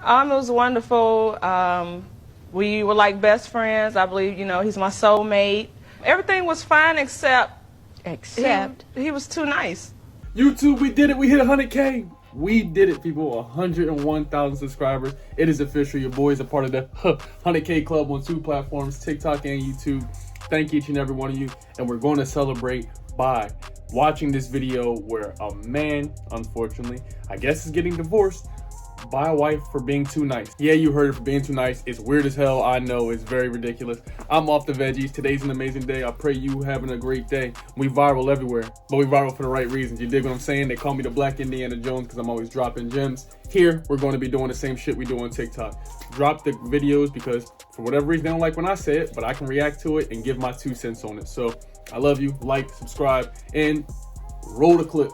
It was wonderful. We were like best friends. I believe, he's my soulmate. Everything was fine except he was too nice. YouTube, we did it. We hit 100K. We did it, people. 101,000 subscribers. It is official. Your boy is a part of the 100K club on 2 platforms, TikTok and YouTube. Thank each and every one of you. And we're going to celebrate by watching this video where a man, unfortunately, I guess is getting divorced by a wife for being too nice. Yeah, you heard it, for being too nice. It's weird as hell. I know, it's very ridiculous. I'm off the veggies. Today's an amazing day. I pray you having a great day. We viral everywhere, but we viral for the right reasons. You dig what I'm saying? They call me the Black Indiana Jones because I'm always dropping gems. Here, we're going to be doing the same shit we do on TikTok. Drop the videos because for whatever reason, they don't like when I say it, but I can react to it and give my 2 cents on it. So I love you. Like, subscribe, and roll the clip.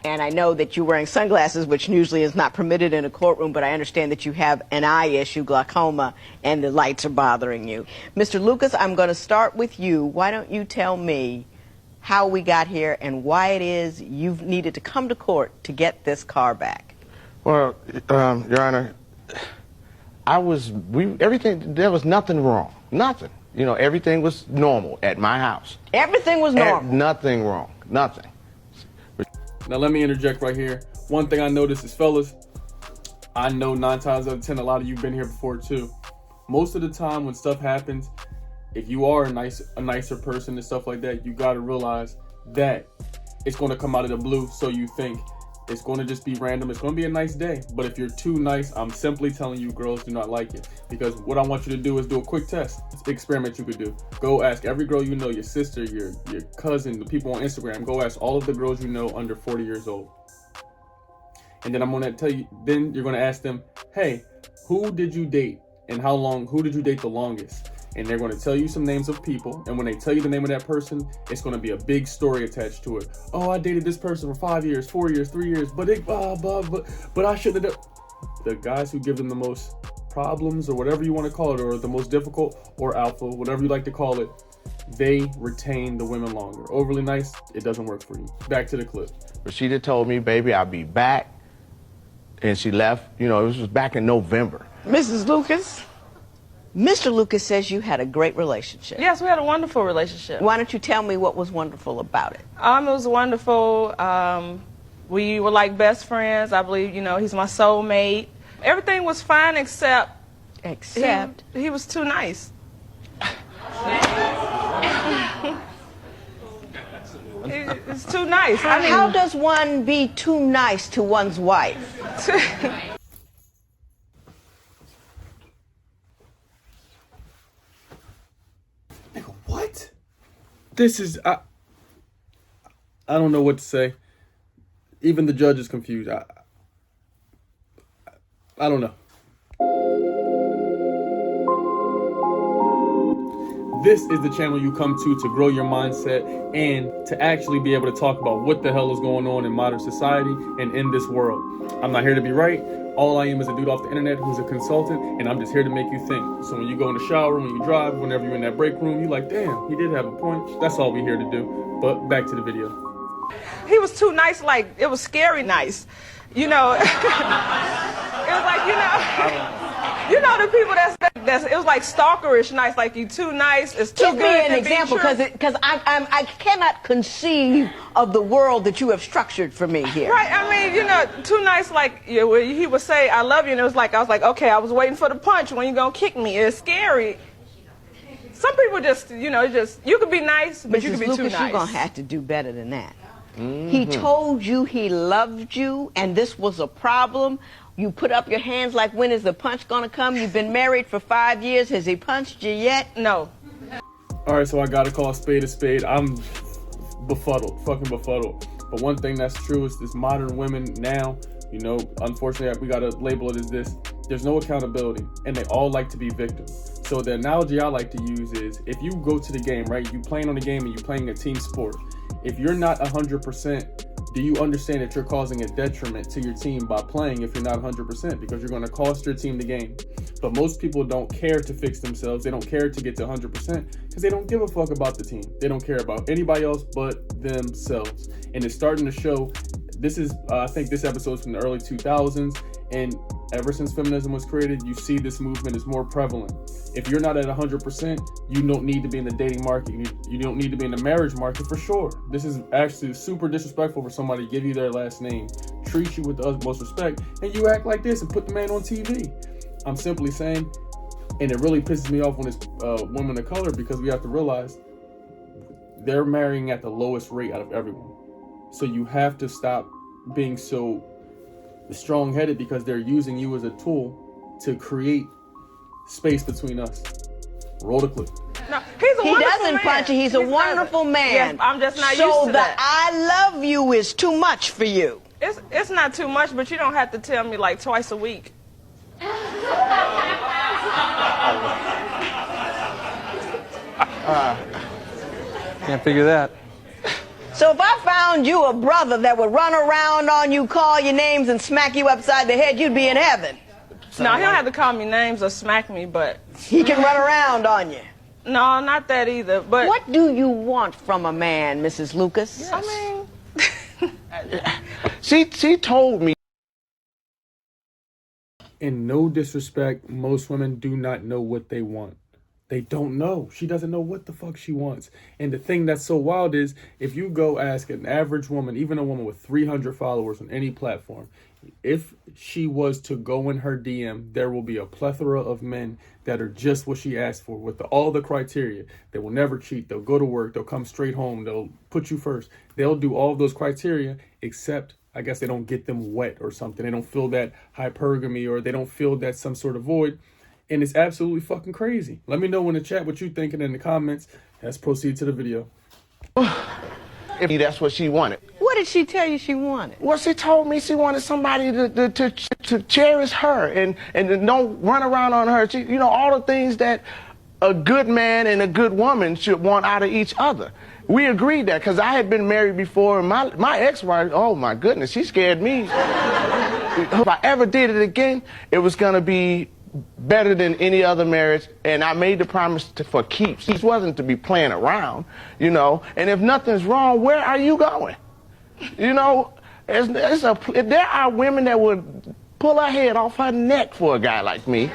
And I know that you're wearing sunglasses, which usually is not permitted in a courtroom, but I understand that you have an eye issue, glaucoma, and the lights are bothering you. Mr. Lucas, I'm going to start with you. Why don't you tell me how we got here and why it is you've needed to come to court to get this car back? Well, Your Honor, there was nothing wrong. Nothing. You know, everything was normal at my house. Everything was normal? Nothing wrong. Nothing. Now let me interject right here. One thing I noticed is, fellas, I know 9 times out of 10, a lot of you been here before too. Most of the time when stuff happens, if you are a nicer person and stuff like that, you gotta realize that it's gonna come out of the blue. So you think it's gonna just be random. It's gonna be a nice day. But if you're too nice, I'm simply telling you, girls do not like it. Because what I want you to do is do a quick test. It's an experiment you could do. Go ask every girl you know, your sister, your cousin, the people on Instagram. Go ask all of the girls you know under 40 years old. And then I'm gonna tell you, then you're gonna ask them, hey, who did you date and how long, who did you date the longest? And they're going to tell you some names of people, and when they tell you the name of that person, it's going to be a big story attached to it. Oh, I dated this person for 5 years, 4 years, 3 years, but I shouldn't have. The guys who give them the most problems, or whatever you want to call it, or the most difficult, or alpha, whatever you like to call it, they retain the women longer. Overly nice, it doesn't work for you. Back to the clip. Rashida told me, baby, I'll be back, and she left. You know, this was back in November. Mrs. Lucas? Mr. Lucas says you had a great relationship. Yes, we had a wonderful relationship. Why don't you tell me what was wonderful about it? It was wonderful. We were like best friends. I believe, he's my soulmate. Everything was fine except he was too nice. It's too nice. I mean, how does one be too nice to one's wife? What? This is, I don't know what to say. Even the judge is confused. I don't know. This is the channel you come to grow your mindset and to actually be able to talk about what the hell is going on in modern society and in this world. I'm not here to be right. All I am is a dude off the internet who's a consultant, and I'm just here to make you think. So when you go in the shower, when you drive, whenever you're in that break room, you're like, damn, he did have a point. That's all we're here to do. But back to the video. He was too nice, like, it was scary nice. It was like, the people it was like stalkerish nice, like you too nice, it's too good. Give me an example, because I cannot conceive of the world that you have structured for me here. Right, I mean, too nice, like he would say, I love you, and it was like, I was like, okay, I was waiting for the punch, when you gonna kick me? It's scary. Some people just, you could be nice, but you could be Lucas, too nice. You're gonna have to do better than that. He told you he loved you, and this was a problem. You put up your hands like, when is the punch gonna come? You've been married for 5 years. Has he punched you yet? No. All right, so I gotta call a spade a spade. I'm befuddled, fucking befuddled. But one thing that's true is this modern women now, unfortunately, we gotta label it as this. There's no accountability, and they all like to be victims. So the analogy I like to use is, if you go to the game, right? You playing on the game and you playing a team sport. If you're not 100%, do you understand that you're causing a detriment to your team by playing if you're not 100%? Because you're going to cost your team the game. But most people don't care to fix themselves. They don't care to get to 100% because they don't give a fuck about the team. They don't care about anybody else but themselves. And it's starting to show This is, I think this episode's from the early 2000s, and ever since feminism was created, you see this movement is more prevalent. If you're not at 100%, you don't need to be in the dating market. You don't need to be in the marriage market for sure. This is actually super disrespectful for somebody to give you their last name, treat you with the utmost respect, and you act like this and put the man on TV. I'm simply saying, and it really pisses me off when it's women of color, because we have to realize they're marrying at the lowest rate out of everyone. So you have to stop being so strong-headed, because they're using you as a tool to create space between us. Roll the clip. No, he's a He wonderful doesn't man. punch you. He's a wonderful man. Yes, I'm just not so used to the that. I love you is too much for you. It's not too much, but you don't have to tell me like twice a week. Can't figure that. So if I found you a brother that would run around on you, call your names, and smack you upside the head, you'd be in heaven. No, he don't have to call me names or smack me, but He can run around on you. no, not that either. But What do you want from a man, Mrs. Lucas? I mean, She told me. In no disrespect, most women do not know what they want. They don't know. She doesn't know what the fuck she wants. And the thing that's so wild is, if you go ask an average woman, even a woman with 300 followers on any platform, if she was to go in her DM, there will be a plethora of men that are just what she asked for, with all the criteria. They will never cheat. They'll go to work. They'll come straight home. They'll put you first. They'll do all of those criteria, except I guess they don't get them wet or something. They don't feel that hypergamy, or they don't feel that some sort of void. And it's absolutely fucking crazy. Let me know in the chat what you thinking in the comments. Let's proceed to the video. If that's what she wanted. What did she tell you she wanted? Well, she told me she wanted somebody to cherish her and to don't run around on her. She, all the things that a good man and a good woman should want out of each other. We agreed that, because I had been married before, and my ex-wife, oh my goodness, she scared me. If I ever did it again, it was going to be better than any other marriage, and I made the promise for keeps. It wasn't to be playing around, and if nothing's wrong, where are you going? There are women that would pull her head off her neck for a guy like me.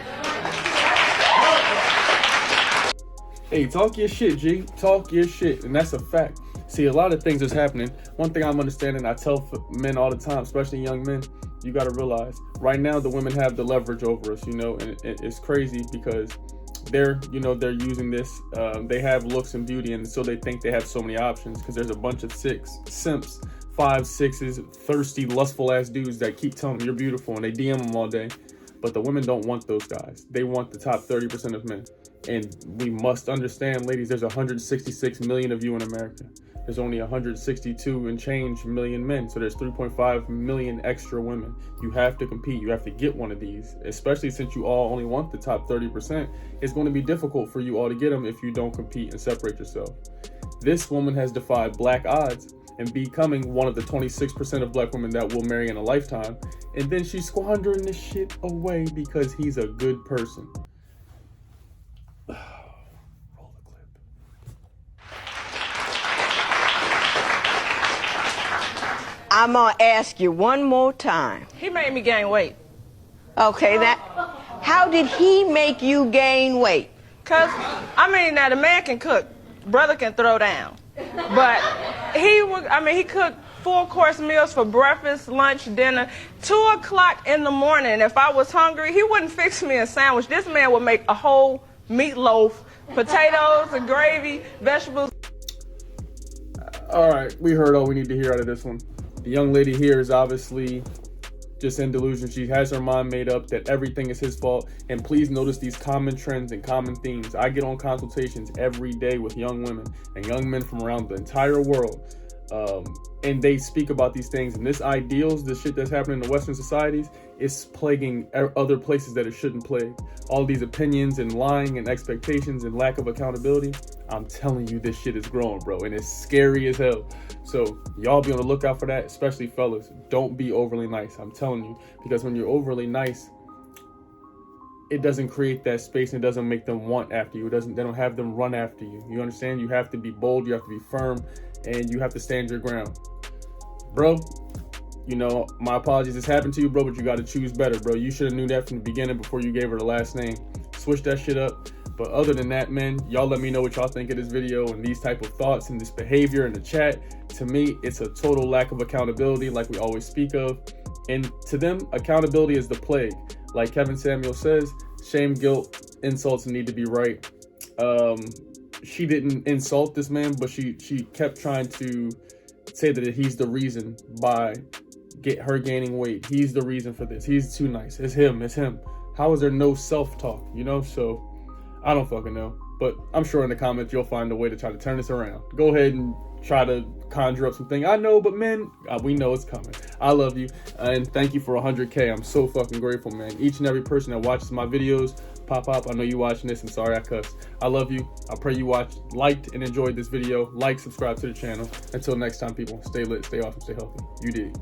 Hey, talk your shit, G. Talk your shit. And that's a fact. See, a lot of things is happening. One thing I'm understanding, I tell men all the time, especially young men, you got to realize right now the women have the leverage over us, and it's crazy because they're using this. They have looks and beauty, and so they think they have so many options, because there's a bunch of simps, 5, 6s, thirsty, lustful ass dudes that keep telling them you're beautiful, and they DM them all day. But the women don't want those guys. They want the top 30% of men. And we must understand, ladies, there's 166 million of you in America. There's only 162 and change million men. So there's 3.5 million extra women. You have to compete. You have to get one of these, especially since you all only want the top 30%. It's going to be difficult for you all to get them if you don't compete and separate yourself. This woman has defied black odds and becoming one of the 26% of black women that will marry in a lifetime. And then she's squandering this shit away because he's a good person. Roll the clip. I'm going to ask you one more time. he made me gain weight. Okay, how did he make you gain weight? Cause now the man can cook, brother can throw down, but he cooked 4-course meals for breakfast, lunch, dinner. 2 o'clock in the morning, if I was hungry, he wouldn't fix me a sandwich. This man would make a whole meatloaf, potatoes and gravy, vegetables. All right, we heard all we need to hear out of this one. The young lady here is obviously just in delusion. She has her mind made up that everything is his fault. And please notice these common trends and common themes. I get on consultations every day with young women and young men from around the entire world. And they speak about these things. And this ideals, this shit that's happening in the Western societies, is plaguing other places that it shouldn't plague. All these opinions and lying and expectations and lack of accountability. I'm telling you, this shit is growing, bro. And it's scary as hell. So y'all be on the lookout for that, especially fellas. Don't be overly nice. I'm telling you, because when you're overly nice, it doesn't create that space, and it doesn't make them want after you. They don't have them run after you. You understand? You have to be bold, you have to be firm, and you have to stand your ground. Bro, you know, my apologies, this happened to you, bro, but you got to choose better, bro. You should have knew that from the beginning before you gave her the last name. Switch that shit up. But other than that, man, y'all let me know what y'all think of this video and these type of thoughts and this behavior in the chat. To me, it's a total lack of accountability, like we always speak of. And to them, accountability is the plague. Like Kevin Samuel says, shame, guilt, insults need to be right. She didn't insult this man, but she kept trying to say that he's the reason by her gaining weight. He's the reason for this. He's too nice. It's him. How is there no self-talk, you know? So I don't fucking know. But I'm sure in the comments you'll find a way to try to turn this around. Go ahead and try to conjure up something. I know, but man, we know it's coming. I love you, and thank you for 100K. I'm so fucking grateful, man. Each and every person that watches my videos, Pop, I know you watching this. I'm sorry I cussed. I love you. I pray you liked and enjoyed this video. Like, subscribe to the channel. Until next time, people, stay lit, stay awesome, stay healthy. You dig.